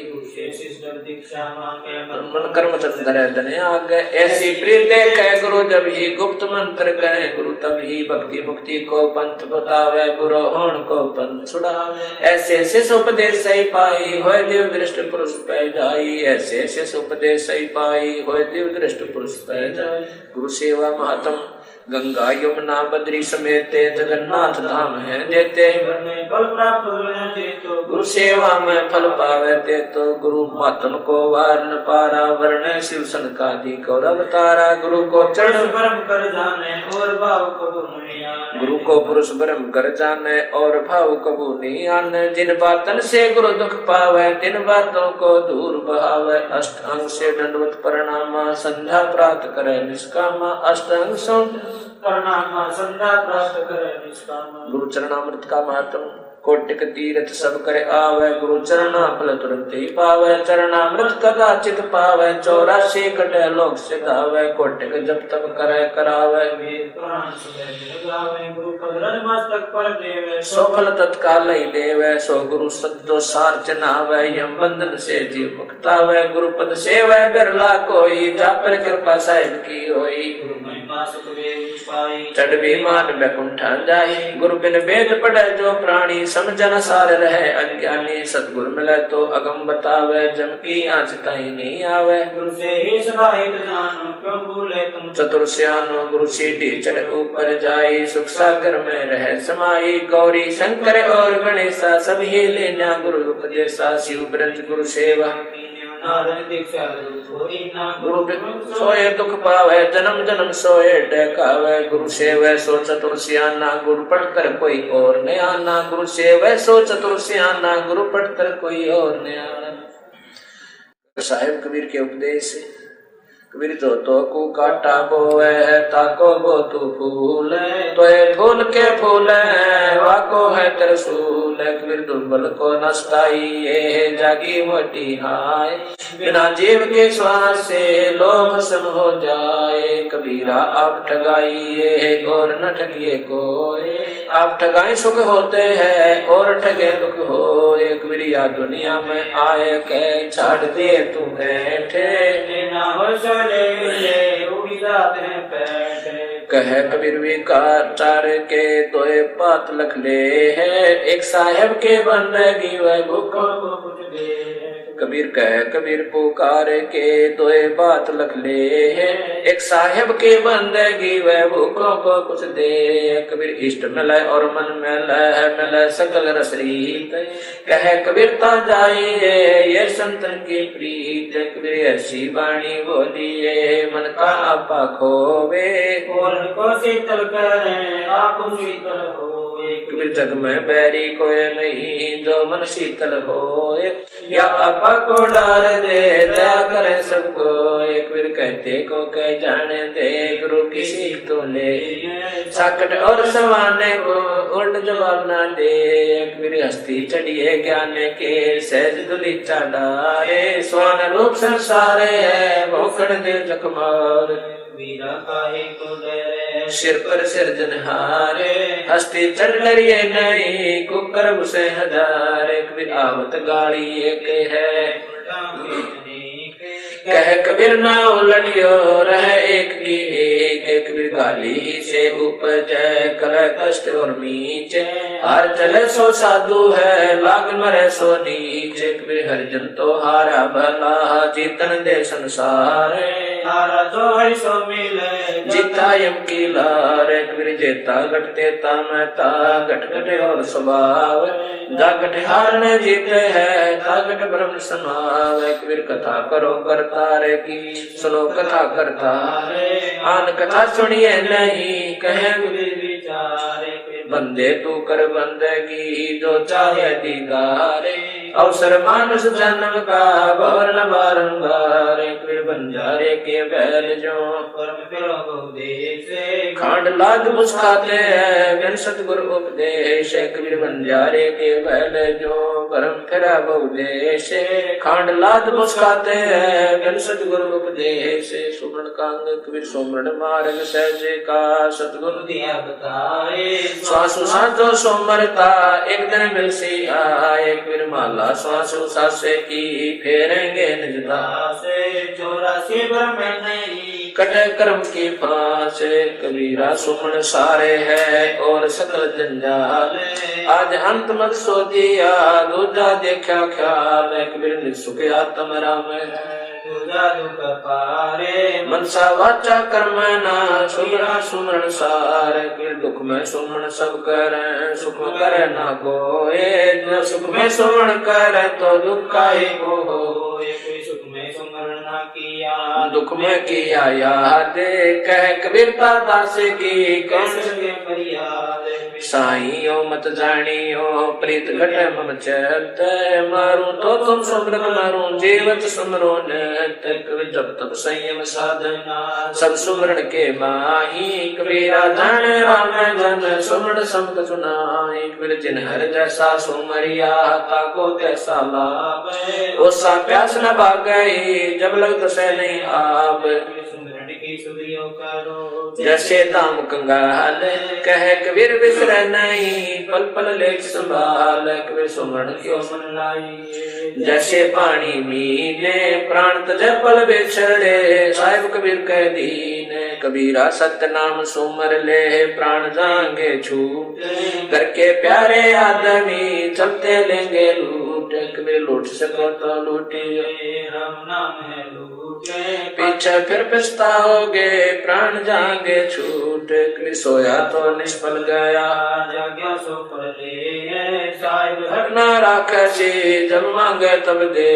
Speaker 2: दीक्षा मांगे
Speaker 1: मन कर्म चंद्र धने आगे ऐसी प्रीत देखे गुरु जब ही गुप्त मंत्र कहे गुरु तब ही भक्ति मुक्ति को पंथ बतावे गुरु होण को पंथ छुड़ावे ऐसे शिष्य उपदेश सही पाई होय देव दृष्ट पुरुष पै जाई ऐसे शिष्य उपदेश सही पाई होय देव दृष्ट पुरुष पै जाई गुरु सेवा महात्म गंगा यमुना बद्री समेत जगन्नाथ धाम है देते
Speaker 2: फल प्राप्त होने तो
Speaker 1: गुरु सेवा में फल पावे ते तो गुरु मातम को वार न पारा वर्ण शिव सनकादि को अवतारा गुरु को चरण
Speaker 2: परम कर जाने और भाव कबू नहीं आने
Speaker 1: गुरु को पुरुष ब्रह्म कर जाने और भाव कबू नहीं आने जिन बातन से गुरु दुख पावे तिन बातों को दूर बहावे अष्टांग से दंडवत प्रणामा संध्या प्राप्त करे निष्कामा अष्टांग सो
Speaker 2: प्रणाम संध्या प्राप्त करे निष्काम
Speaker 1: गुरु चरणामृत का महत्व कोटिक तीर्थ सब करे आवे गुरु चरणा फल तुरंत ही पावे चरणामृत कदाचित पावे 84 कटे लोक सिधावे कोटिक जब तब करे करावे
Speaker 2: वेद पुराण सुने गावे गुरु पद रज मस्तक पर देवे
Speaker 1: सो फल तत्काल ही देवे सो गुरु सद्दो सार चनावे यम बंधन से जीव मुक्तावे गुरु पद सेवे बिरला कोई जा पर कृपा साहिब की होई
Speaker 2: गुरु महिमा सुख वेद पाई
Speaker 1: चढ़ विमान बैकुंठा जाई गुरु बिन वेद पढ़े जो प्राणी समझन सार रहे अज्ञानी सतगुरु मिले तो अगम बतावे जम की आँच ताई नहीं आवे
Speaker 2: गुरु से ही सदाहित जानो क्यों भूले तुम
Speaker 1: चतुर सियानो गुरु सीढ़ी चढ़ ऊपर जाई सुख सागर में रह समाई गौरी शंकर और गणेशा सभी लेना गुरु उपदेशा शिव ब्रज गुरु सेवा गुरु सोए दुख पावे जन्म जन्म सोए टहकावे गुरु सेवै सो चतुर सियाना गुरु पढ़कर कोई और न आना गुरु सेवै सो चतुर सियाना गुरु पढ़कर कोई और न आना। साहिब कबीर के उपदेश कबीर तो को काटा बोए है ताको बो तू फूल तो फूल के फूल वाको है त्रिशूल कबीर दुर्बल को नस्ताई ये जागी मोटी हाय बिना जीव के श्वास से लोभ सम हो जाए कबीरा आप ठगाइए और न ठगिए कोई आप ठगाए सुख होते हैं और ठगे दुख हो कबीरिया दुनिया में आए के छाड़ दे तू बैठे
Speaker 2: ना हो
Speaker 1: कह कबीर विकार के दोए पात लख ले है एक साहेब के बंदगी वह भूखों को कुछ दे कबीर कह कबीर पुकार के दोए बात लख ले है एक साहेब के बंदगी वह भूखों को कुछ दे कबीर इष्ट मिले और मन मिले सकल रसरीत कह कबीर ता जाइए ये संतन की प्रीत कबीर ऐसी वाणी बोलिए मन का आपा खोवे
Speaker 2: और को शीतल करे आप शीतल हो
Speaker 1: कबीर जग में बैरी कोई नहीं जो मन शीतल हो या आपा को डार दे दया करे सबको कबीर कहते को कह जाने दे गुरु की सीख तो ले साकट और समाने को उल्ट जवाब ना दे कबीर हस्ती चढ़िए ज्ञान के सहज दुली चाडारे स्वान रूप संसारे है भोखड़ दे जखमार
Speaker 2: वीरा काहे को डरे
Speaker 1: सिर पर सिरजनहारे हस्ती चढ़ लरिए नहीं कुकर उसे हजार कबीर आवत गाड़ी एक है कह कबीर ना उलटियो रह एक की एक कबीर गाली से उपज कल कष्ट और नीचे हार चले सो साधु है लाग मरे सो नीचे कबीर हरिजन तो हारा भला जीतन दे संसार
Speaker 2: हारा जो है सो मिले
Speaker 1: जीता यम की लार कबीर जेता घटते ता घट घटे और स्वभाव जा घट हार ने जीते है ता घट ब्रह्म समाव कबीर कथा करो करता रे की सुनो कथा करता आन कथा सुनिए नहीं कहे कबीर विचारे बंदे तू कर बंदगी जो चाहे दीदारे अवसर मानस जन्म का वर्ण बारंबार कबीर बंजारे के बैल जो
Speaker 2: परम फिरो उपदेश
Speaker 1: खांड लाद मुस्काते हैं बिन सतगुरु उपदेश कबीर बंजारे के बैल जो परम फिरा उपदेश खांड लाद मुस्काते हैं बिन सतगुरु उपदेश सुमरण कांग कबीर सुमरण मार्ग सहज का सतगुरु दिया बताए श्वासु साधो सोमरता एक दिन मिल सी आए कबीर माला श्वासु सासे की फेरेंगे निजदासे
Speaker 2: 84 ब्रह्म नहीं
Speaker 1: कटे कर्म की फांस कबीरा सुमन सारे है और सकल जंजाल आज अंत मत सो दिया दूजा देखा ख्याल कबीर निसुख आत्म राम
Speaker 2: दुख पारे
Speaker 1: मनसा वाचा कर्म ना सुमरा सुमरण सार कबीर दुख में सुमन सब करे सुख में करे ना कोए जो सुख में सुमन करे तो दुख काहे को हो
Speaker 2: सुख में सुमरण ना किया
Speaker 1: दुख में किया याद कह कबीर दास की कौन
Speaker 2: सके फरियाद
Speaker 1: साइयो मत जानियो प्रीत घट मम चैत मारू तो तुम सुमरत मारू जीवत सुमरो नत जब तब संयम साधना सब सुमरण के माही कबीरा जान राम जन सुमरण समत सुनाई कबीर जिन हर जैसा सुमरिया ताको तैसा लाभ ओसा प्यास न भागई जब लग से नहीं आप
Speaker 2: सुमरण की सुधियो करो
Speaker 1: जैसे दाम कंगाल कह कबीर बिसर नहीं पल पल लेख संभाल कबीर सुमरण क्यों मन लाई जैसे पानी मीने प्राण तज पल बिछड़े साहिब कबीर कह दीन कबीरा सत्य नाम सुमर ले प्राण जाएंगे छूट, करके प्यारे आदमी चलते लेंगे लूट। कबीर लूट सको तो लूटिए,
Speaker 2: राम नाम है लूटे,
Speaker 1: पीछे फिर पछताओगे प्राण जाएंगे छूट। कबीर सोया तो निष्फल गया,
Speaker 2: जाग्या सो पर ले, साहिब
Speaker 1: हक ना राखे जी जब मांगे तब दे।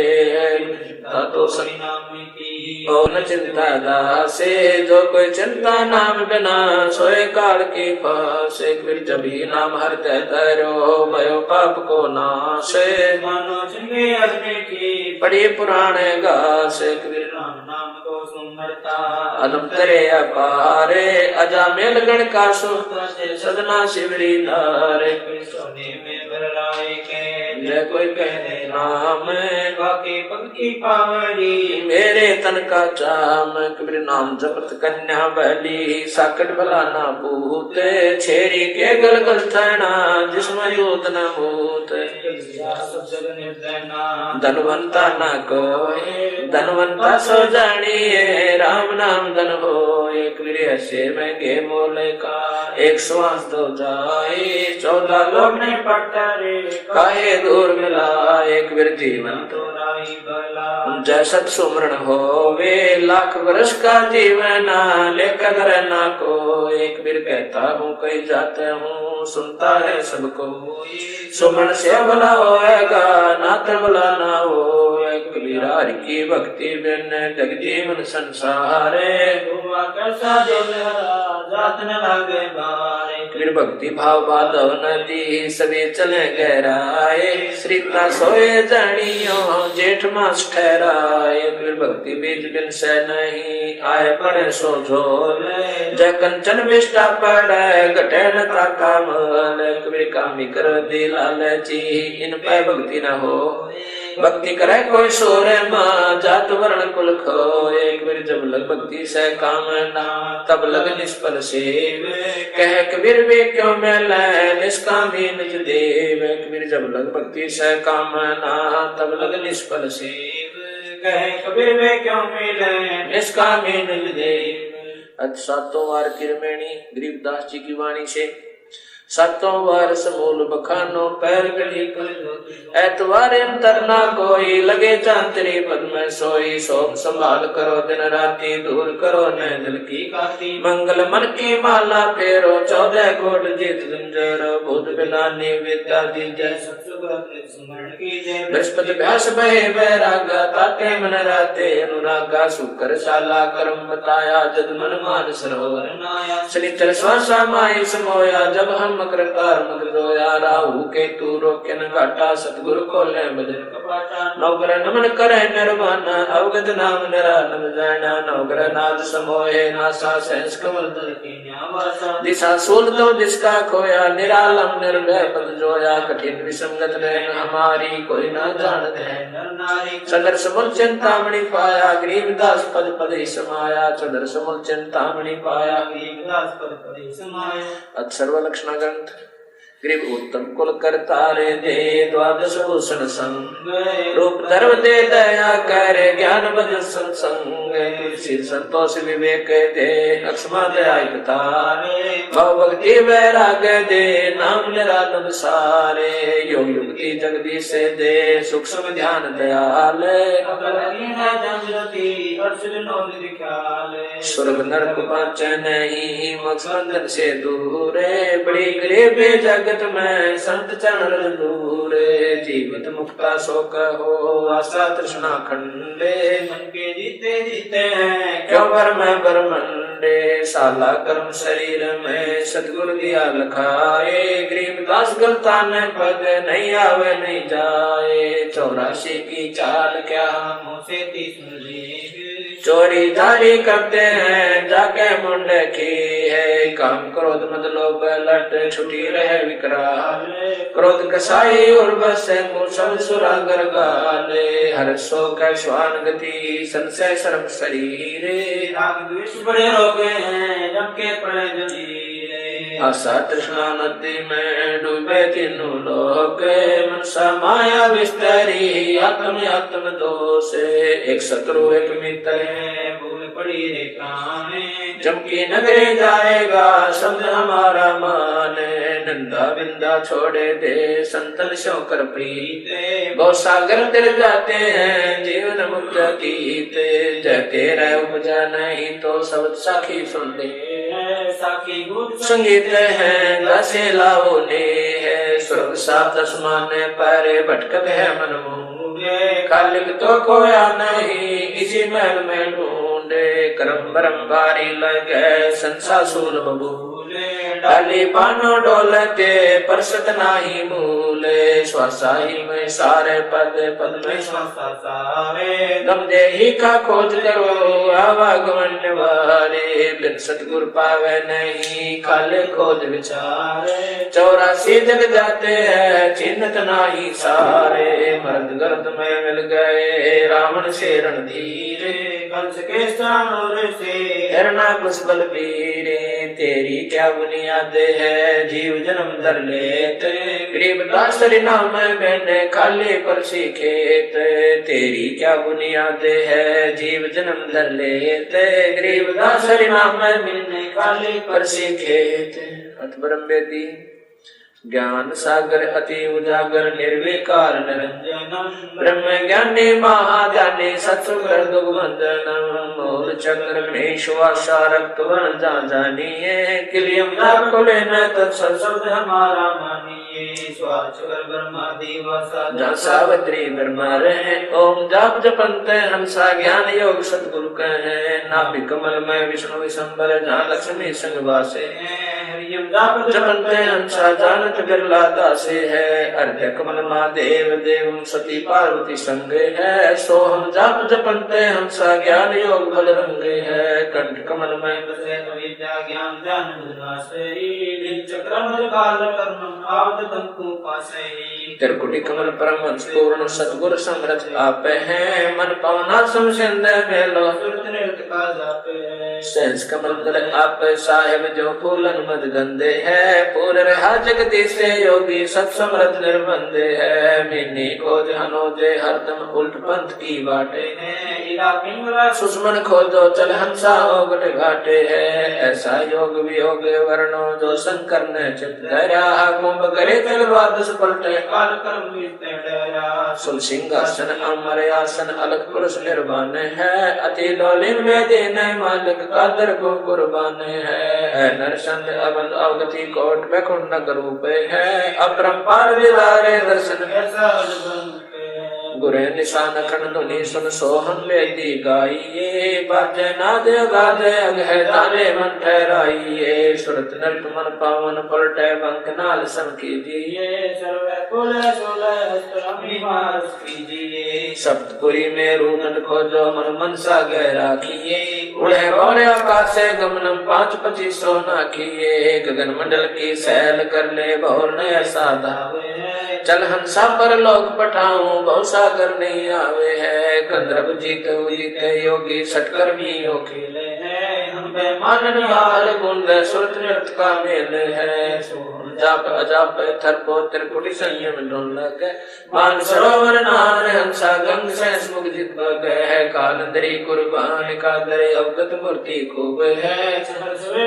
Speaker 1: तो
Speaker 2: सभी नाम की
Speaker 1: ओ न चिंता दासे, जो कोई चिंता नाम बिना सोए काल की फासे। कबीर जब ही नाम हरते तरो भयो पाप को नाशे,
Speaker 2: मानो चंगे अजमे की
Speaker 1: पढ़ी पुराने गासे। कबीर
Speaker 2: राम नाम को सुमरता,
Speaker 1: अदम तरे अपारे अजा मेल गण का सुख, सदना शिवरी धारे।
Speaker 2: सोने में बरराए के
Speaker 1: जय कोई कहने नाम,
Speaker 2: बाकी पंक्ति पावरी,
Speaker 1: मेरे तन का चाम। कबीर नाम जपत कन्या बली, साकट भला ना भूत। छेरी के गल गल थैना, जिसमें दूत न भूत।
Speaker 2: सब जग निर्दयना,
Speaker 1: धनवंता न कोय, धनवंता सो जानिए, राम नाम धन होए। कबीर ऐसे महंगे मोले का, एक श्वास दो जाए, 14 लौटने पट्टरे काहे दूर मिलाए। कबीर जीवन
Speaker 2: तो राही भला,
Speaker 1: जय सत सुमरण होवे, लाख वर्ष का जीवन ले कदर ना को। एक बीर कहता हूँ कहीं जाते हूँ, सुनता है सबको, सुमरण से भला होएगा नाथ भला ना हो। कबीर हरि की भक्ति बिन जग जीवन संसारे,
Speaker 2: कैसा जो जात न लागे बारे।
Speaker 1: कबीर भक्ति भाव बाधव नदी, सभी चले गहराए, श्रीता सोए जानियो जेठ मास ठहराए। कबीर भक्ति बीज बिन से नहीं, आए पड़े सो झोल, जय कंचन विष्टा पड़े घटे न ताका मोल। कबीर कामी कर दी लालची, इन पे भक्ति न हो, भक्ति करे कोई सोरे माँ, जात वर्ण कुल खोए। कबीर जब लग भक्ति से काम ना, तब लग निष्फल सेव, कह कबीर वे क्यों मिले निष्कामी निज देव। कबीर जब लग भक्ति से काम ना, तब लग निष्फल सेव,
Speaker 2: कहे कबीर वे क्यों मिले
Speaker 1: निष्कामी निज देव। आज सातों वार किरमेणी गरीबदास जी की वाणी से, सातों वार समूल बखानो पैर गली कर, ऐतवार अंतर ना कोई, लगे चांतरी पद में सोई। सोम संभाल करो दिन राती, दूर करो न दिल की काती। मंगल मन की माला फेरो, 14 कोट जीत जंजरो, भूत बिलानी विद्या दीजय
Speaker 2: स्मरण कीजिए।
Speaker 1: बृहस्पति व्यास भय बैरागा, ताते मन राते अनुरागा। शुक्र शाला कर्म बताया, जद मन मान सरोवर नाया। शनिचर श्वासा माई समोया, जब हम मकर तार मकर रोया। राहु केतु रोके न घाटा, सतगुरु खोले बदन कपाटा। नवग्रह नमन करे निर्वाणा, अवगत नाम निरानंद जाना। नवग्रह नाद समोहे नासा, सहस कमल दल की न्यावासा। दिशा सूल दो जिसका खोया, निरालम निर्भय पद जोया। कठिन विसंगत रहन हमारी, कोई न जानत है नर नारी। सदर समूल चिंतामणि पाया, गरीबदास पद पद ही समाया। सदर समूल चिंतामणि पाया,
Speaker 2: गरीबदास पद पद ही समाया।
Speaker 1: अक्षर लक्षण ग्रंथ गरीब उत्तम कुल करतारे दे, द्वादश भूषण संग। रूप धर्म दे दया कर, ज्ञान बद सत्संग। सिर संतोष विवेक दे, अक्षमा दया तारे। भव भक्ति वैराग दे, नाम निरानंद सारे। योग युक्ति जगदीश से दे, सूक्ष्म ध्यान दयाल। स्वर्ग नरक पाँच नहीं, मोक्ष बंधन से दूर। बड़ी गरीब जगत में संत चरण दूरे। जीवित मुक्ता सो कहो, आशा तृष्णा खंडे।
Speaker 2: मन के जीते जीते हैं
Speaker 1: क्यों भर में बरमंडे। साला कर्म शरीर में सतगुरु दिया लखाए। गरीबदास गलता न पद, नहीं आवे नहीं जाए। 84 की चाल क्या
Speaker 2: मुँह से 30
Speaker 1: चोरी जारी करते हैं, जाके मुंडे की है। काम क्रोध मद लोभ लट, छुटी रहे विकराल। क्रोध कसाई और बसे, मूसम सुरागर गाले। हर सो का श्वान गति, संशय शर्म शरीर।
Speaker 2: राग द्वेष बड़े रोगे हैं, जम के पड़े जमीरे।
Speaker 1: आशा तृष्णा नदी में डूबे तीनों लोग, मनसा माया विस्तरी आत्म आत्म दो से। एक शत्रु एक मित्र
Speaker 2: भूल पड़ी रे काने,
Speaker 1: चमकी नगरी जाएगा शब्द हमारा माने। नंदा बिंदा छोड़े दे संतन शोकर प्रीत, गौ सागर तिर जाते हैं जीवन मुक्त गीते। जय तेरा उपजा नहीं तो सब साखी सुन ले,
Speaker 2: साखी गुण
Speaker 1: संगीत है दसे लाओ ने है। स्वर्ग सात आसमान पर भटकत है मन मूंगे, कालिक तो खोया नहीं इसी महल में ढूंढे। करम बरम भारी लगे संसा सूल बबूले, डाली पानो डोलते परसत नाही मूले। श्वासा ही में सारे पद पद में
Speaker 2: श्वासा सारे,
Speaker 1: गम देही का खोज करो आवागमन वारे। बिन सतगुर पावे नहीं खाले खोज विचारे, 84 जग जाते हैं चिन्हत नाही सारे। मर्द गर्द में मिल गए रावण से रणधीरे,
Speaker 2: कंस के स्थानों से
Speaker 1: हिरणा कुछ बलबीरे। तेरी क्या बुनियाद है जीव जन्म धर लेते, गरीब दास नाम मैंने खाली परसी खेत। तेरी क्या बुनियाद है जीव जन्म धर लेते, गरीब दास नाम मैंने खाली परसी खेत। अतबरम बेदी ज्ञान सागर अति उजागर निर्विकार निरंजनम, ब्रह्म ज्ञानी महाज्ञानी सत्सुगर दुर्वंदनम। मूल चक्र गणेश वासा रक्त वर्ण जा जानिए, किलियम कुले न तत्सद हमारा मानिए। स्वाचर ब्रह्मा दिवसा जा सावित्री ब्रह्मा रहे, ओम जाप जपंते हंसा ज्ञान योग सतगुरु कहे। नाभि कमल में विष्णु विशंबर जहाँ लक्ष्मी संग वासे, हरियम जाप जपंते हंसा जानत बिरला दासे है। अर्घ्य कमल महादेव देव सती पार्वती संगे है, सोहम जाप जपंते हंसा ज्ञान योग बल रंगे है। कंठ कमल में
Speaker 2: विद्या ज्ञान ध्यान चक्रम काल कर्म आवत तंतु पासे।
Speaker 1: त्रिकुटी कमल परम हंस पूर्ण सतगुर समरथ आप हैं, मन पवना समसिंद मेलो सुरत नृत्य का जापे। सहस कमल दल आप साहेब जो फूलन मद गंदे है, पूर्ण रहा जगदीश से योगी सत्समरथ निर्बंधे है। मिनी खोज हनोजे हरदम उल्ट पंथ की बाटे हैं, इला पिंगला सुषमन खोजो चल हंसा ओगट घाटे है। ऐसा योग वियोग वर्णो जो शंकर ने चित धरा, कुंभ करे चलवाद पलटे काल कर्म डरा। सुल सिंहासन अमर आसन अलग पुरुष निर्वाण है, अति लोलिन में देने मालिक कादर को कुर्बान है। नरसंत अवध अवगति कोट में कुंड रूप है, अपरंपार दिलारे दर्शन ऐसा गुरे निशान खंड धुनि सुन सोहन वेदी गाइए। बाजे नाद गादे अगह ताले मन ठहराइए, सुरत नृत मन पावन पलटे बंक नाल सम कीजिए। सर्वे कुल कीजिए, सप्तपुरी में रूनन खोजो मन मनसा गहरा किए। उड़े बौरे आकाश से गमनम 5-25 नाखिए, गगन मंडल की सैल कर ले भौर ने ऐसा धावे। चल हंसा पर लोक पठाऊं बहु सागर नहीं आवे है, गंधर्व जी के योगी सटकर्मी हो खेले हैं। हम बेमान निहाल गुण सुरत नृत्य का मेल है, जाप अजाप थरपो त्रिकुटी संयम ढोलक। मान सरोवर नार हंसा गंग से मुख जित है, कालंदरी कुर्बान का दरे अवगत मूर्ति खूब है।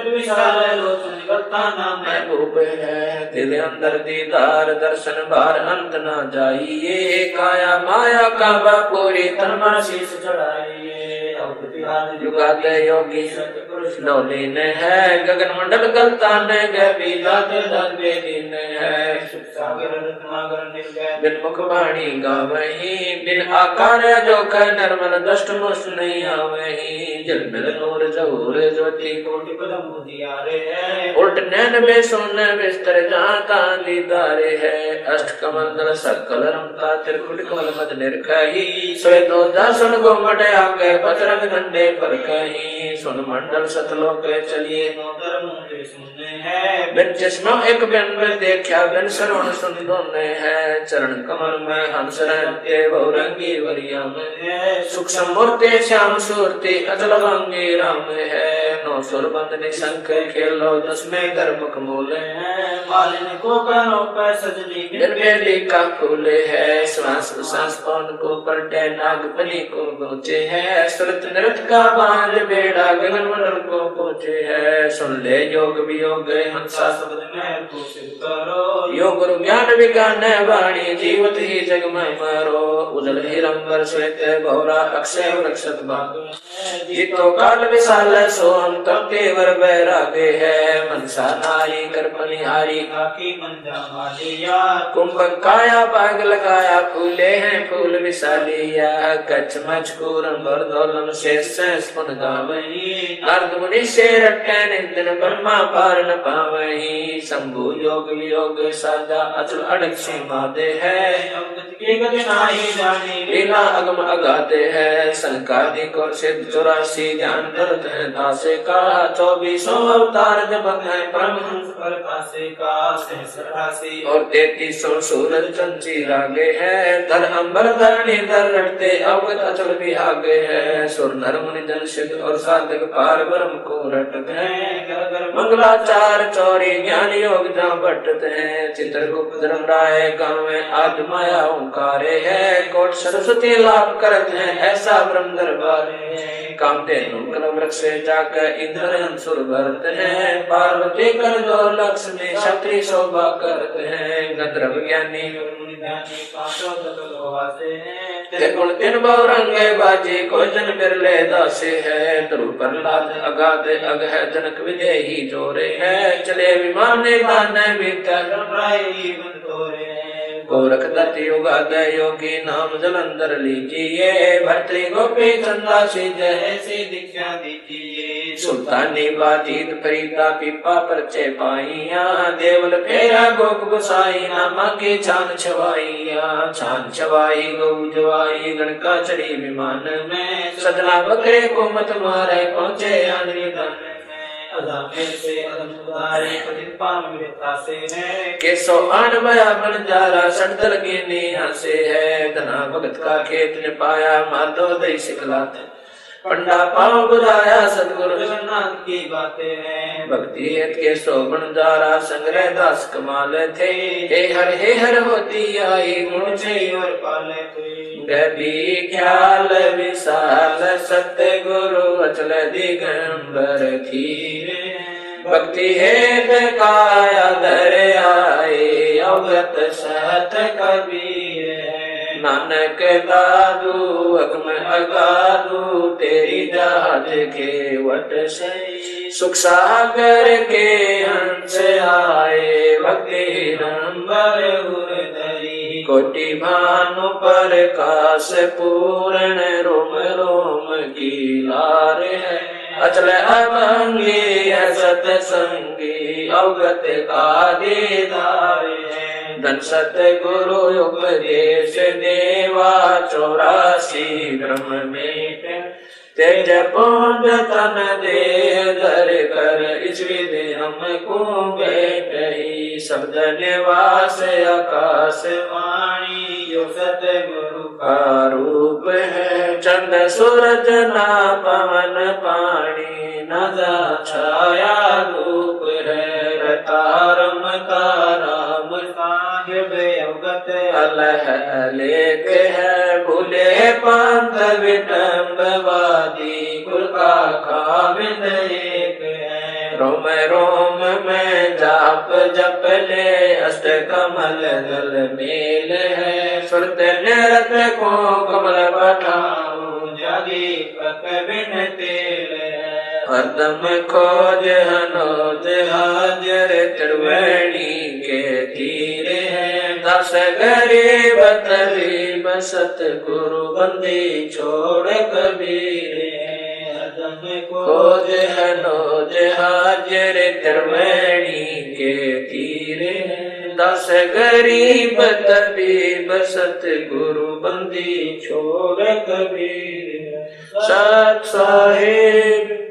Speaker 1: विशाल लोचन नाम महबूब है, दिल अंदर दीदार दर्शन बार अंत ना जाइए। काया माया का बापूरी तन मन शीश चढ़ाइए। युगाते योगी डोली ने है, गगन मंडल गलता ने बेदीन है। बिन मुख वाणी गावही, बिन आकार जो कह निर्मल दष्ट मुष्ट नहीं आवही। जल मिल नूर जहूर ज्योति कोटि पदम उजियारे है, उल्ट नैन में सोने बिस्तर जाता दीदारे है। अष्ट कमल दल सकल रमता त्रिकुट कमल मद निर्खही, श्वेतो दासन गोमट आगे पतरंग घंटे पर कहीं। सुन मंडल सतलोक चलिए बिन चश्मा एक बिन में देखा बिन श्रवण सुन दोने है। चरण कमल में हंस रहते बहुरंगी वरिया में है, सुख समूर्ति श्याम सूर्ति अचल भंगी राम है। नौ सुर बंदनी शंख खेलो 10वें गर्भक मूले
Speaker 2: मालिन को करो पर सजनी
Speaker 1: निर्वेदी का फूले है श्वास प्रश्वास पवन को पलटे नागपनी को पहुँचे है सुरत नृत का बांध बेड़ा गगन मंडल को पहुँचे है सुन ले योग वियोग हंसा शब्द में
Speaker 2: को सिद्ध करो
Speaker 1: योग गुरु ज्ञान विज्ञान वाणी जीवत ही जग में मरो उजल हिरंबर श्वेत भौरा अक्षय वृक्षत भाग जीतो काल विशाल सो हम तब तेवर बैरागे है मनसा नारी करपनिहारी
Speaker 2: आखी मंदा मालिया
Speaker 1: कुंभक काया बाग लगाया फूले हैं फूल विशालिया कच्छ मचकूर बरदौलम शेष स्पुन गावही नारद मुनि से रटे निंदन ब्रह्मा पार न पावही शंभु योग वियोग साजा अचल अड़क सीमा दे है
Speaker 2: की गति नाही जानी
Speaker 1: लीला अगम अगाते है संकादिक और सिद्ध 84 ज्ञान दर्द है दासे का 24 अवतार जब है परमहंस
Speaker 2: पर पासे का सहस्रासी
Speaker 1: और 33 सूरज चंची लागे है धर अंबर धरणी धर रटते अवगत अचल भी आगे है सुर नर मुनि जन सिद्ध और साधक पार ब्रह्म को रटते हैं मंगलाचार चौरी ज्ञान योग जहाँ बटते हैं चित्रगुप्त धर्मराय गाँव में आद माया ओंकारे है कोट सरस्वती लाभ करते हैं ऐसा ब्रह्म दरबारे कामते नुकल वृक्ष से जाकर इंद्र अंसुर भरते हैं पार्वती कर जो लक्ष्मी क्षत्रि शोभा करते हैं गंधर्व ज्ञानी गुण तीन बहुरंगे बाजी कोई जन बिरले दासे है ध्रुव प्रहलाद अगाध अग है जनक विदेही जोरे है चले विमान गान भीतर गोरख दत्त युगाद योगी नाम जलंधर लीजिए भर्तृ गोपी चंदा से जैसे दीक्षा दीजिए सुल्तानी बाजीत फरीदा पीपा परचे पाइया देवल फेरा गोप गुसाई नामा के छान छवाई गौ जवाई गणका चढ़ी विमान में सजना बकरे को मत मारे पहुँचे आनरी दान केसो आन बया बन जारा सड़दल की नीहा से है धना भगत का खेत ने पाया माधो दई सिखलाते पंडा पाँव बुझाया सतगुरु जगन्नाथ की बातें हैं भक्ति हेत के शोभन जारा संग्रह दास कमाल थे हे हर होती आई गुण से और पाले थे गभी ख्याल विशाल सत्य गुरु अचल दिगंबर धीरे भक्ति हेत काया धर आए अवगत सत कबीर नानक दादू अगम अगादू तेरी जात के वट से सुख सागर के हंस आए भक्ति नंबर उदरी कोटि भानु पर काश पूर्ण रोम रोम की लार है अचल अभंगी है सतसंगी अवगत का दीदार है धन सतगुरु उपदेश देवा 84 ब्रह्म में तेज पुंज तन दे धर कर इस विधि हमको बैठ ही शब्द निवास आकाश वाणी यो सतगुरु का रूप है चंद सूरज ना पवन पानी न छाया धूप है रतारम ताराम साहिब अवगत अलह लेख है भूले पंथ विटम्बवादी कुल का खाविंद एक है रोम रोम में जाप जप ले अष्ट कमल दल मेल है सुरत निरत को कमल पठाऊं जादी पक बिन तेल हरदम खोज हनोज हाजर त्रिवेणी के तीरे है दस गरीब तरीब सतगुरु बंदी छोड़ कबीर हरदम खोज हनोज हाजर त्रिवेणी के तीरे दस गरीब तबीब सतगुरु बंदी छोड़ कबीर सत साहिब